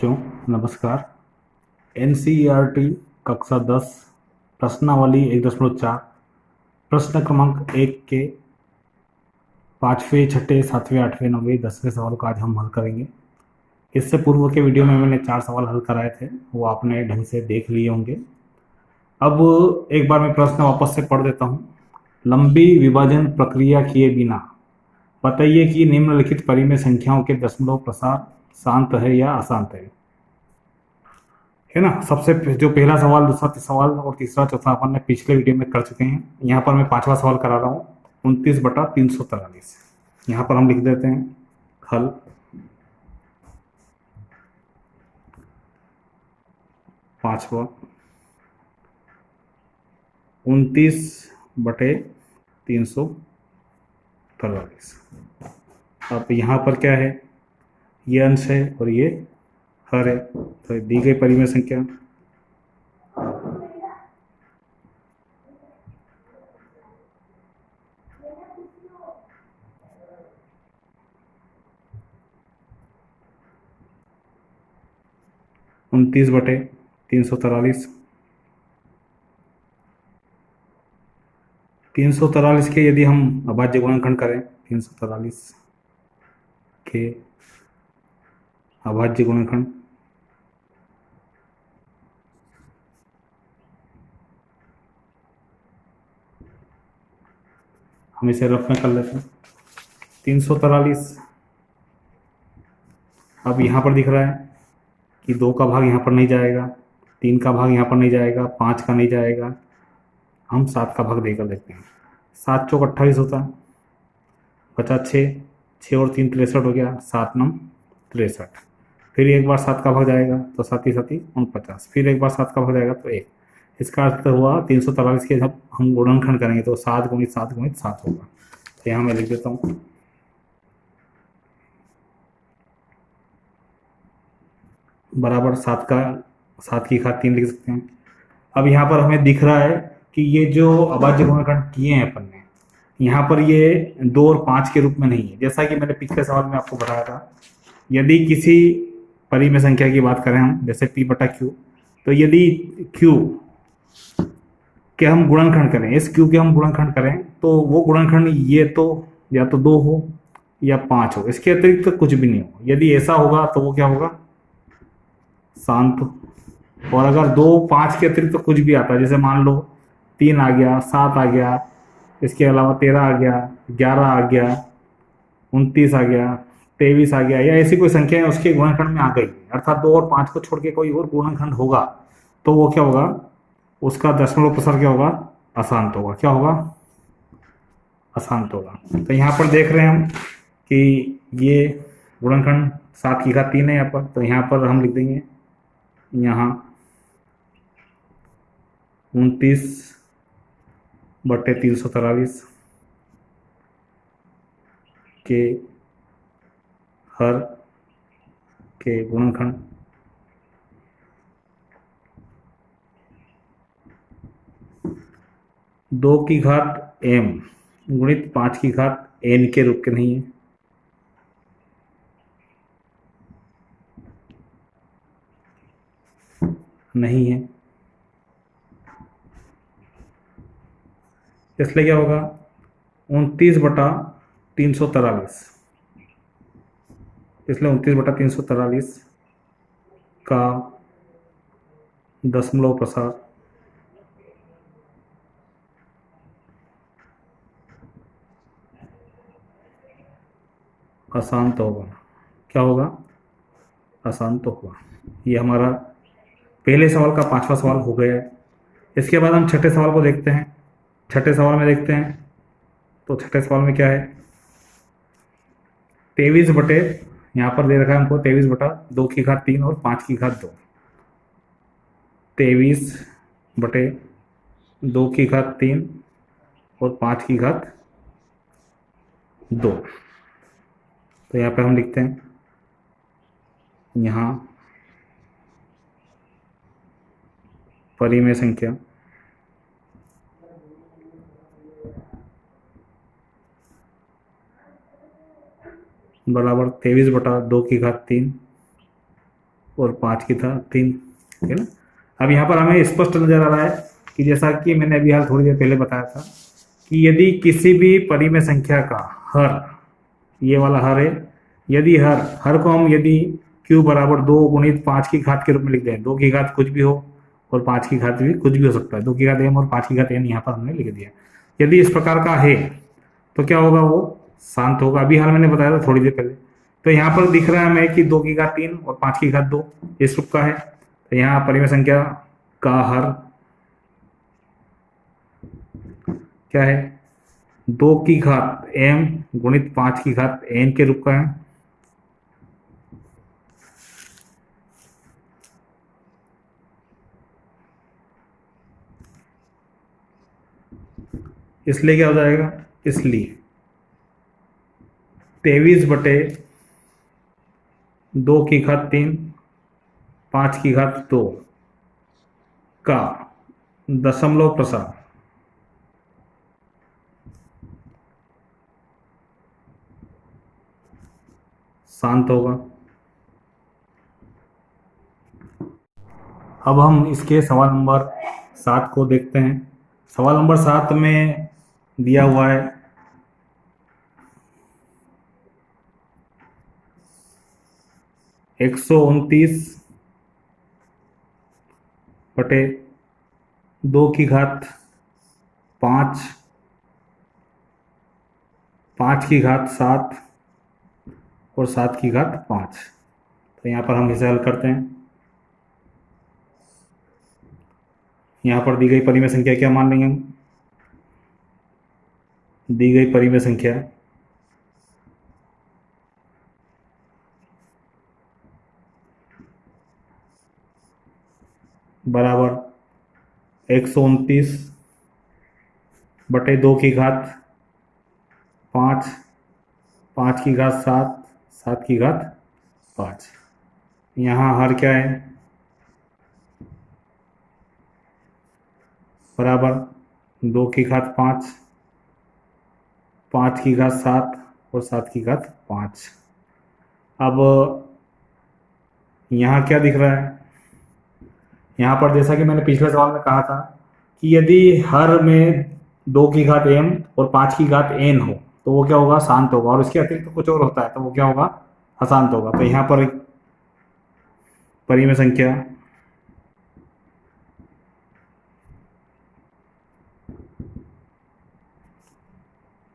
बच्चों नमस्कार। एनसीईआरटी कक्षा 10 प्रश्नावली 1.4 प्रश्न क्रमांक 1 के 5वें, 6ठे, 7वें, 8वें, 9वें, 10वें सवाल का आज हम हल करेंगे। इससे पूर्व के वीडियो में मैंने 4 सवाल हल कराए थे, वो आपने ढंग से देख लिए होंगे। अब एक बार मैं प्रश्न वापस से पढ़ देता हूँ। लंबी विभाजन प्रक्रिया किए बिना बताइए कि निम्नलिखित परिमेय संख्याओं के दशमलव प्रसार शांत है या अशांत है ना। सबसे जो पहला सवाल, दूसरा सवाल और तीसरा चौथा अपन ने पिछले वीडियो में कर चुके हैं। यहाँ पर मैं 5वां सवाल करा रहा हूँ। 29/343 यहाँ पर हम लिख देते हैं हल। पांचवा 29/343। अब यहाँ पर क्या है, ये अंश है और ये हर है, तो दी गई परिमेय संख्या 29/343। 343 के यदि हम अभाज्य गुणनखंड करें, 343 के अभाज्य गुणनखंड हम इसे रफ में कर लेते हैं। 343 अब यहाँ पर दिख रहा है कि 2 का भाग यहाँ पर नहीं जाएगा, 3 का भाग यहाँ पर नहीं जाएगा, 5 का नहीं जाएगा। हम 7 का भाग देकर देखते हैं। 7 चौक 28 होता है, बचा 6, 6 और 3 63 हो गया, 7 9 63। फिर एक बार 7 का भाग जाएगा तो 7 7 49, फिर एक बार 7 का भाग जाएगा तो 1। इसका अर्थ हुआ 343 के जब हम गुणनखंड करेंगे तो 7 गुणित 7 गुणित 7 होगा। तो यहाँ मैं लिख देता हूँ बराबर 7 की घात 3 लिख सकते हैं। अब यहाँ पर हमें दिख रहा है कि ये जो अभाज्य गुणनखंड किए हैं अपन ने, यहाँ पर ये 2 और 5 के रूप में नहीं है। जैसा कि मैंने पिछले सवाल में आपको बताया था, यदि किसी परिमेय संख्या की बात करें हम, जैसे p/q, तो यदि q के हम गुणनखंड करें, इस q के हम गुणनखंड करें, तो वो गुणनखंड ये तो या तो 2 हो या 5 हो, इसके अतिरिक्त तो कुछ भी नहीं हो। यदि ऐसा होगा तो वो क्या होगा, शांत। और अगर 2 5 के अतिरिक्त तो कुछ भी आता है, जैसे मान लो 3 आ गया, 7 आ गया, इसके अलावा 13 आ गया, 11 आ गया, 29 आ गया, 23 आ गया, या ऐसी कोई संख्या है उसके गुणनखंड में आ गई, अर्थात 2 और 5 को छोड़ के कोई और गुणनखंड होगा, तो वो क्या होगा, उसका दशमलव प्रसार क्या होगा, अशांत होगा। क्या होगा, अशांत होगा। तो यहाँ पर देख रहे हैं हम कि ये गुणनखंड 7 की घात 3 है यहाँ पर, तो यहाँ पर हम लिख देंगे यहाँ 29/343 के हर के गुणनखंड 2 की घात m गुणित 5 की घात n के रूप के नहीं है। नहीं है, इसलिए क्या होगा, 29/343, इसलिए 29/343 का दशमलव प्रसार अशांत होगा। क्या होगा, अशांत होगा। ये हमारा पहले सवाल का 5वां सवाल हो गया है। इसके बाद हम 6ठे सवाल को देखते हैं। 6ठे सवाल में देखते हैं, तो 6ठे सवाल में क्या है, 23 बटे, यहाँ पर दे रखा है हमको 23/2 की घात 3 और 5 की घात 2। 23/2 की घात 3 और 5 की घात 2। तो यहाँ पर हम लिखते हैं यहाँ परिमेय संख्या बराबर 23/2 की घात 3 और 5 की था 3, ठीक है ना। अब यहाँ पर हमें स्पष्ट नजर आ रहा है कि जैसा कि मैंने अभी हाल थोड़ी देर पहले बताया था कि यदि किसी भी परिमेय संख्या का हर, ये वाला हर है, यदि हर को हम यदि q बराबर 2 गुणित 5 की घात के रूप में लिख दें, 2 की घात कुछ भी हो और 5 की घात भी कुछ भी हो सकता है, 2 की घात m और 5 की घात n यहाँ पर हमने लिख दिया। यदि इस प्रकार का है तो क्या होगा, वो शांत होगा। अभी हाल मैंने बताया था थोड़ी देर पहले। तो यहाँ पर दिख रहा है हमें कि 2 की घात 3 और 5 की घात 2 इस रूप का है। तो यहाँ परिमेय संख्या का हर क्या है, 2 की घात m गुणित 5 की घात n के रूप का है। इसलिए क्या हो जाएगा, इसलिए 23/2 की घात 3 5 की घात 2 का दशमलव प्रसार शांत होगा। अब हम इसके सवाल नंबर 7 को देखते हैं। सवाल नंबर 7 में दिया हुआ है 129/2 की घात 5 5 की घात 7 और 7 की घात 5। तो यहाँ पर हम इसे हल करते हैं। यहाँ पर दी गई परिमेय संख्या क्या मान लेंगे हम, दी गई परिमेय संख्या बराबर 129/2 की घात 5 5 की घात 7 7 की घात 5। यहाँ हर क्या है, बराबर 2 की घात 5 5 की घात 7 और 7 की घात 5। अब यहाँ क्या दिख रहा है, यहाँ पर जैसा कि मैंने पिछले सवाल में कहा था कि यदि हर में 2 की घात m और 5 की घात n हो तो वो क्या होगा, शांत होगा, और इसके अतिरिक्त तो कुछ और होता है तो वो क्या होगा, अशांत होगा। तो यहाँ पर परिमेय संख्या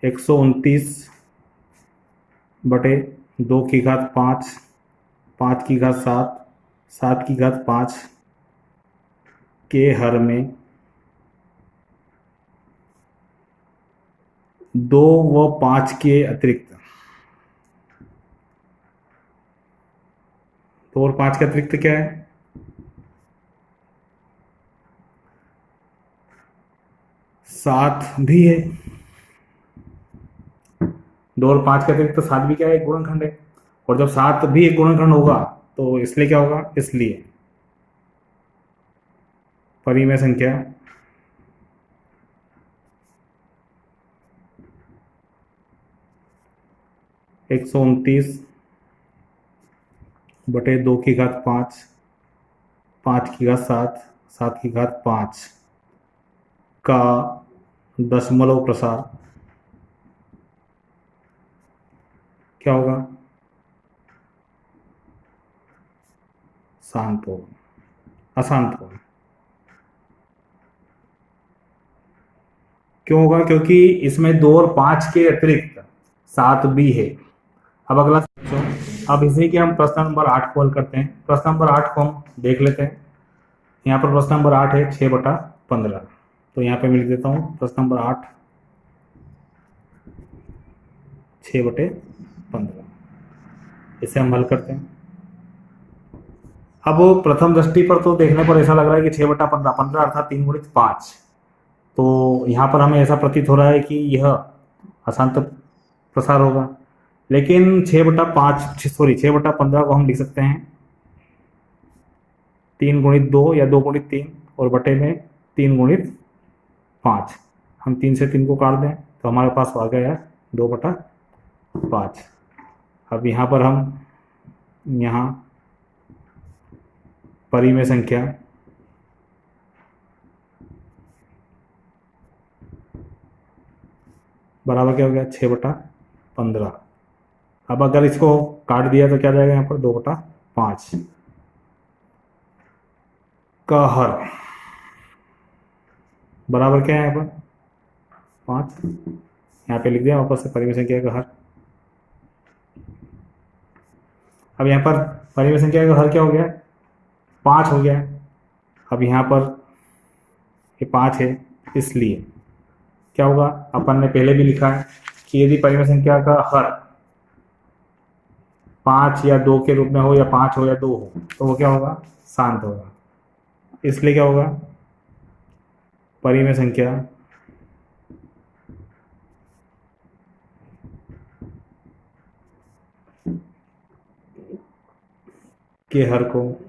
एक सौ 29/2 की घात 5 5 की घात 7 7 की घात 5 के हर में 2 व 5 के अतिरिक्त, 2 और 5 के अतिरिक्त क्या है, 7 भी है। 2 और 5 के अतिरिक्त 7 भी क्या है, एक गुणनखंड है। और जब 7 भी एक गुणनखंड होगा तो इसलिए क्या होगा, इसलिए परिमेय संख्या एक सौ 29/2 की घात 5 5 की घात 7 7 की घात 5 का दशमलव प्रसार क्या होगा, शांत होगा, अशांत होगा। क्यों होगा, क्योंकि इसमें 2 और 5 के अतिरिक्त 7 भी है। अब अगला अब इसी के हम प्रश्न नंबर 8 को हल करते हैं। प्रश्न नंबर 8 को हम देख लेते हैं। यहाँ पर प्रश्न नंबर 8 है 6/15। तो यहाँ पे मैं लिख देता हूँ प्रश्न नंबर 8 6/15। इसे हम हल करते हैं। अब प्रथम दृष्टि पर तो देखने पर ऐसा लग रहा है कि 6/15 15 अर्थात 3 गुणित 5। तो यहाँ पर हमें ऐसा प्रतीत हो रहा है कि यह अशांत प्रसार होगा। लेकिन 6/15 को हम लिख सकते हैं 3 गुणित 2 या 2 गुणित 3 और बटे में 3 गुणित 5। हम 3 से 3 को काट दें तो हमारे पास आ गया 2/5। अब यहाँ पर हम यहाँ परिमेय संख्या बराबर क्या हो गया 6/15। अब अगर इसको काट दिया तो क्या जाएगा यहाँ पर 2/5 का हर बराबर क्या है यहाँ पर 5। यहाँ पे लिख दिया वापस से परिमेय संख्या का हर। अब यहाँ पर परिमेय संख्या का हर क्या हो गया 5 हो गया। अब यहाँ पर ये 5 है, इसलिए क्या होगा, अपन ने पहले भी लिखा है कि यदि परिमेय संख्या का हर 5 या 2 के रूप में हो, या 5 हो या 2 हो, तो वो क्या होगा शांत होगा। इसलिए क्या होगा परिमेय संख्या के हर को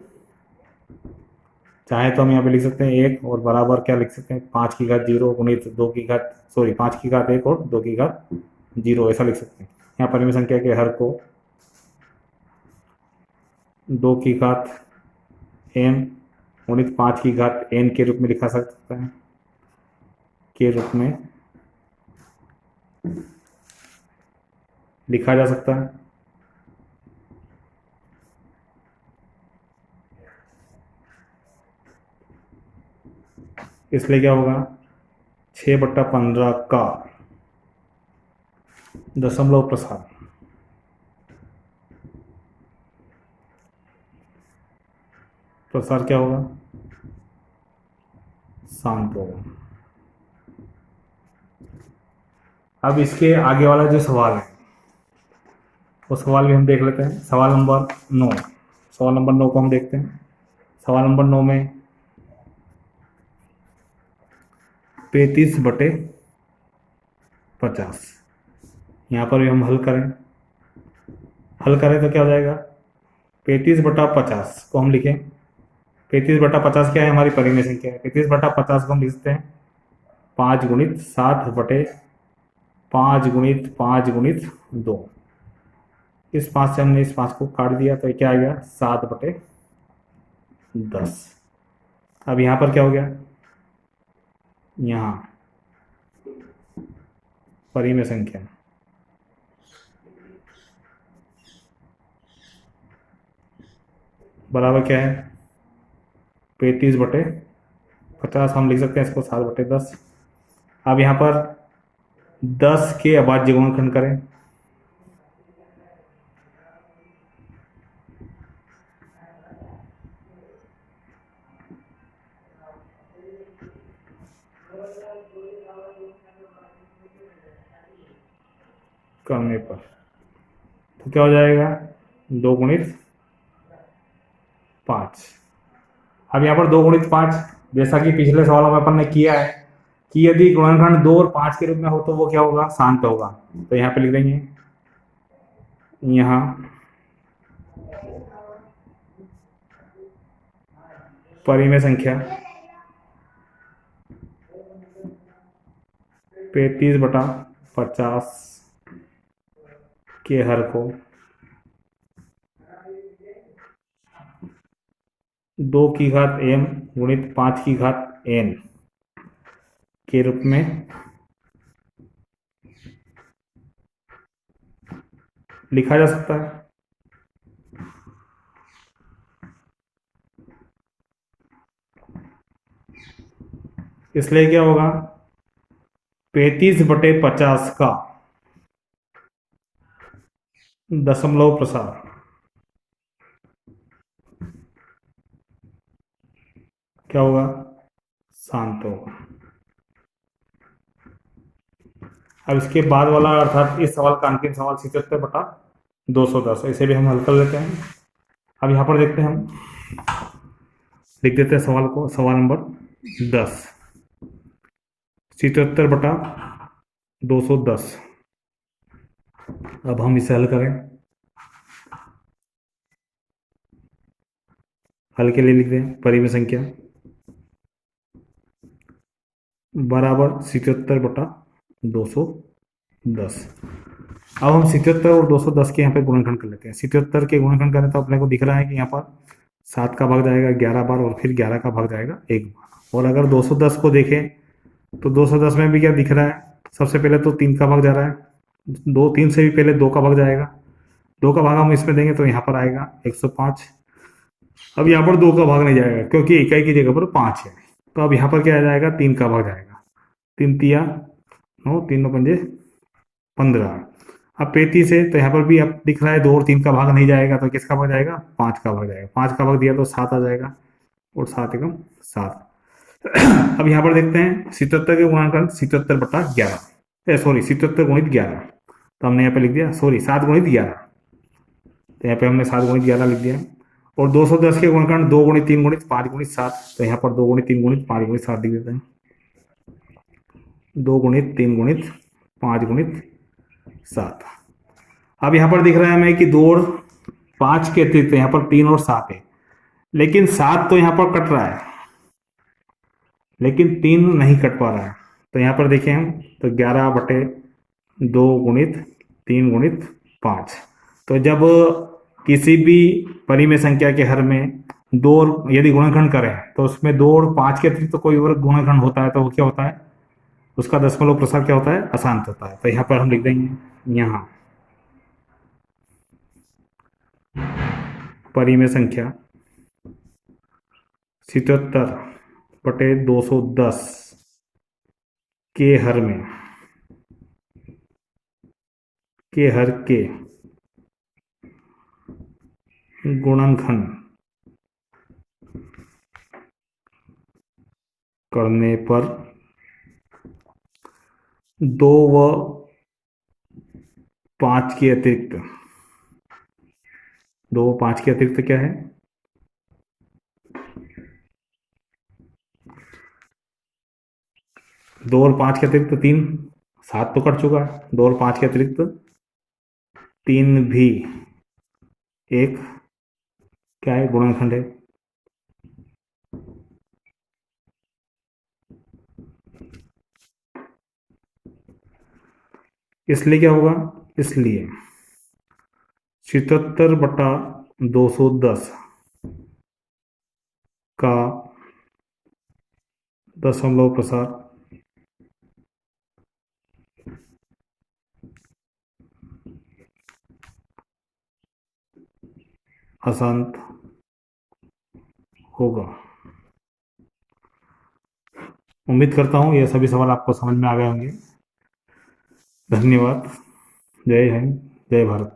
चाहे तो हम यहाँ पे लिख सकते हैं 1 और बराबर क्या लिख सकते हैं 5 की घात 0 गुणित 2 की घात 5 की घात 1 और 2 की घात 0, ऐसा लिख सकते हैं। यहाँ परिमेय संख्या के हर को 2 की घात n गुणित 5 की घात n के रूप में लिखा सकता है, के रूप में लिखा जा सकता है। इसलिए क्या होगा 6/15 का दशमलव प्रसार क्या होगा शांत होगा। अब इसके आगे वाला जो सवाल है वो सवाल भी हम देख लेते हैं। सवाल नंबर 9 को हम देखते हैं। सवाल नंबर 9 में 35/50, यहाँ पर भी हम हल करें तो क्या हो जाएगा 35/50 को हम लिखें। 35/50 क्या है हमारी परिमेय संख्या है। 35/50 को हम लिख सकते हैं 5 गुणित 7/5 गुणित 5 गुणित 2। इस 5 से हमने इस 5 को काट दिया तो क्या आ गया 7/10। अब यहाँ पर क्या हो गया, यहाँ परिमेय संख्या बराबर क्या है 35/50, हम लिख सकते हैं इसको 7/10। अब यहाँ पर 10 के अभाज्य गुणनखंड करें। करने पर तो क्या हो जाएगा 2 गुणित 5। अब यहाँ पर 2 गुणित 5, जैसा कि पिछले सवाल में अपन ने किया है कि यदि गुणनखंड 2 और 5 के रूप में हो तो वो क्या होगा शांत होगा। तो यहाँ पे लिख देंगे यहाँ परिमेय संख्या 35/50 के हर को 2 की घात m गुणित 5 की घात n के रूप में लिखा जा सकता है। इसलिए क्या होगा 35/50 का दशमलव प्रसार क्या होगा शांत होगा। अब इसके बाद वाला अर्थात इस सवाल का अंतिम सवाल 77/210, इसे भी हम हल कर लेते हैं। अब यहाँ पर देखते हैं, हम लिख देते हैं सवाल को। सवाल नंबर 10 77/210। अब हम इसे हल करें। हल के लिए लिख दें परिमेय संख्या बराबर 77/210। अब हम 77 और 210 के यहाँ पे गुणनखंड कर लेते हैं। 77 के गुणनखंड करें तो अपने को दिख रहा है कि यहाँ पर 7 का भाग जाएगा 11 बार और फिर 11 का भाग जाएगा एक बार। और अगर 210 को देखें तो 210 में भी क्या दिख रहा है, सबसे पहले तो 3 का भाग जा रहा है, 3 से भी पहले 2 का भाग जाएगा, 2 का भाग हम इसमें देंगे तो यहाँ पर आएगा 105। अब यहाँ पर 2 का भाग नहीं जाएगा क्योंकि इकाई की जगह पर 5 है, तो अब यहाँ पर क्या आ जाएगा, 3 का भाग जाएगा, 3 तिया 9, 3 9 पंजे 15। अब 35 है तो यहाँ पर भी अब दिख रहा है 2 और 3 का भाग नहीं जाएगा, तो किसका भाग जाएगा, 5 का भाग जाएगा, 5 का भाग दिया तो 7 आ जाएगा, और 7 एकम 7। अब यहाँ पर देखते हैं 77 के गुणांकन 77/11, सॉरी 77 × 11, तो हमने यहाँ पे लिख दिया, सॉरी 7 × 11, तो यहाँ पे हमने 7 × 11 लिख दिया। और 210 के गुणनखंड 2 × 3 × 5 × 7, तो यहाँ पर 2 × 3 × 5 × 7 लिख देते हैं, 2 × 3 × 5 × 7। अब यहाँ पर दिख रहा है हमें कि 2 और 5 के अतिरिक्त यहाँ पर 3 और 7 है, लेकिन 7 तो यहाँ पर कट रहा है, लेकिन 3 नहीं कट पा रहा है। तो यहाँ पर देखें हम, तो 11/2 × 3 × 5, तो जब किसी भी परिमेय संख्या के हर में 2 और यदि गुणनखंड करें तो उसमें 2 और 5 के अतिरिक्त तो कोई और गुणनखंड होता है, तो वो क्या होता है, उसका दशमलव प्रसार क्या होता है, अशांत होता है। तो यहाँ पर हम लिख देंगे, यहाँ परिमेय संख्या 77/210 के हर में के हर के गुणनखंड करने पर 2 व 5 के अतिरिक्त, 2 व 5 के अतिरिक्त क्या है, 2 और 5 के अतिरिक्त 3, 7 तो कट चुका है, 2 और 5 के अतिरिक्त 3 भी एक क्या है, गुणनखंड है। इसलिए क्या होगा, इसलिए 77/210 का दशमलव प्रसार अशांत होगा। उम्मीद करता हूँ यह सभी सवाल आपको समझ में आ गए होंगे। धन्यवाद। जय हिंद, जय भारत।